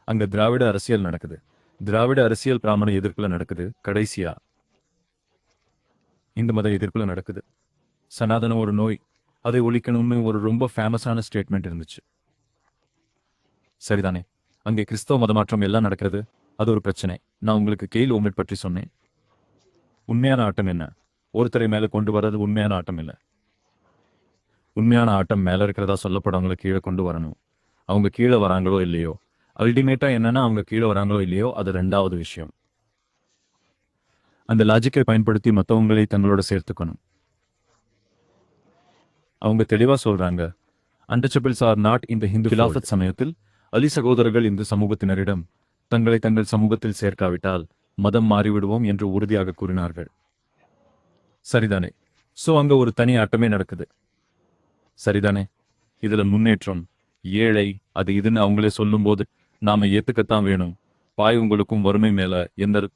அங்க திராவிட அரசியல் நடக்குது. திராவிட அரசியல் பிராமண எதிர்ப்புல நடக்குது. கடைசியா இந்து மத எதிர்ப்புல நடக்குது. சனாதனம் ஒரு நோய், அதை ஒழிக்கணும்னு ஒரு ரொம்ப ஃபேமஸான ஸ்டேட்மெண்ட் இருந்துச்சு. சரிதானே? அங்கே கிறிஸ்தவ மதமாற்றம் எல்லாம் நடக்கிறது. அது ஒரு பிரச்சனை. நான் உங்களுக்கு கெயில் ஓமெட் பற்றி சொன்னேன். உண்மையான ஆட்டம் என்ன? ஒருத்தரை மேல கொண்டு வர்றது உண்மையான ஆட்டம் இல்லை. உண்மையான ஆட்டம் மேல இருக்கிறதா சொல்லப்படவங்களை கீழே கொண்டு வரணும். அவங்க கீழே வராங்களோ இல்லையோ, அல்டிமேட்டா என்னன்னா அவங்க கீழே வராங்களோ இல்லையோ, அது ரெண்டாவது விஷயம். அந்த லாஜிக்கை பயன்படுத்தி மற்றவங்களை தங்களோட சேர்த்துக்கணும். அவங்க தெளிவா சொல்றாங்க, அன்டச்சபிள்ஸ் ஆர் நாட் இந்த ஹிந்து கிலாஃபத் சமயத்தில் அலி சகோதரர்கள் இந்து சமூகத்தினரிடம் தங்களை தங்கள் சமூகத்தில் சேர்க்காவிட்டால் மதம் மாறிவிடுவோம் என்று உறுதியாக கூறினார்கள். சரிதானே? சோ அங்க ஒரு தனி ஆட்டமே நடக்குது. சரிதானே? இதுல முன்னேற்றம், ஏழை, அது இதுன்னு அவங்களே சொல்லும் போது நாம ஏத்துக்கத்தான் வேணும். பாய் உங்களுக்கும் வறுமை மேல எந்த